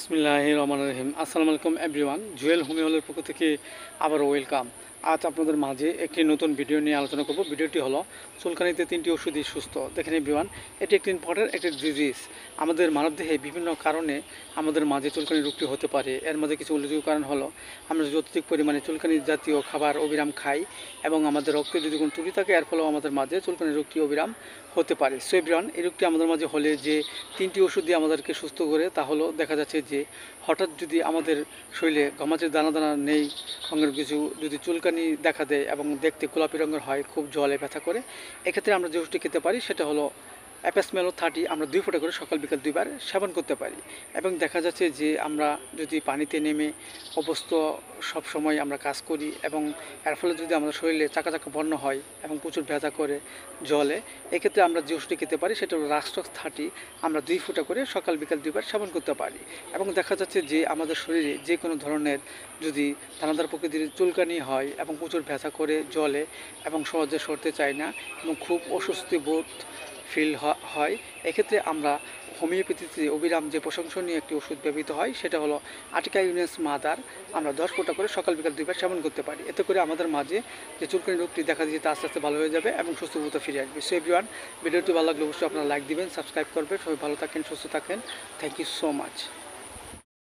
বিসমিল্লাহির রহমানির রহিম। আসসালামু আলাইকুম এভরিওয়ান। জুয়েল হোমিও হলের পক্ষ থেকে আবার ওয়েলকাম। আজ আপনাদের মাঝে একটি নতুন ভিডিও নিয়ে আলোচনা করব। ভিডিওটি হলো চুলকানিতে 3টি ওষুধই সুস্থ। দেখেন এভরিওয়ান, এটি একটি ইম্পর্টেন্ট একটি ডিজিজ। আমাদের মানবদেহে বিভিন্ন কারণে আমাদের মাঝে চুলকানি রোগটি হতে পারে। এর মধ্যে কিছু উল্লেখযোগ্য কারণ হলো আমরা যদি অত্যধিক পরিমাণে চুলকানি জাতীয় খাবার অবিরাম খাই এবং আমাদের রক্তে যদি কোনো ত্রুটি থাকে, এর ফলেও আমাদের মাঝে চুলকানি রোগটি অবিরাম হতে পারে। সো এভরিওয়ান, এই রোগটি আমাদের মাঝে হলে যে 3টি ওষুধ দিয়ে আমাদেরকে সুস্থ করে, তা হলো দেখা যাচ্ছে যে হঠাৎ যদি আমাদের শরীরে ঘামাচির দানা দানা নেই, রঙের কিছু যদি চুলকানি দেখা দেয় এবং দেখতে গোলাপি রঙের হয়, খুব জলে ব্যথা করে, এক্ষেত্রে আমরা যে ওষুধটি খেতে পারি সেটা হলো অ্যাপাসমেলো 30। আমরা 2 ফোঁটা করে সকাল বিকাল 2বার সেবন করতে পারি। এবং দেখা যাচ্ছে যে আমরা যদি পানিতে নেমে অভ্যস্ত সব সময় আমরা কাজ করি এবং এর ফলে যদি আমাদের শরীরে চাকা চাকা বর্ণ হয় এবং প্রচুর ব্যথা করে জলে, এক্ষেত্রে আমরা যে ওষুধটি খেতে পারি সেটা হলো রাস্টক্স 30। আমরা 2 ফোঁটা করে সকাল বিকাল 2বার সেবন করতে পারি। এবং দেখা যাচ্ছে যে আমাদের শরীরে যে কোনো ধরনের যদি দানাদার প্রকৃতির চুলকানি হয় এবং প্রচুর ব্যথা করে জলে এবং সহজে সরতে চায় না এবং খুব অস্বস্তি বোধ ফিল হয়, এক্ষেত্রে আমরা হোমিওপ্যাথিতে অবিরাম যে প্রশংসনীয় একটি ওষুধ ব্যবহৃত হয় সেটা হলো আর্টিকা ইউনিস মাদার। আমরা 10 ফোঁটা করে সকাল বিকাল 2বার সেবন করতে পারি। এতে করে আমাদের মাঝে যে চুলকানি রোগটি দেখা দিচ্ছে তা আস্তে আস্তে ভালো হয়ে যাবে এবং সুস্থবোধ ফিরে আসবে। সো এভরিওয়ান, ভিডিওটি ভালো লাগলে অবশ্যই আপনারা লাইক দিবেন, সাবস্ক্রাইব করবেন। সবাই ভালো থাকেন, সুস্থ থাকেন। Thank you so much.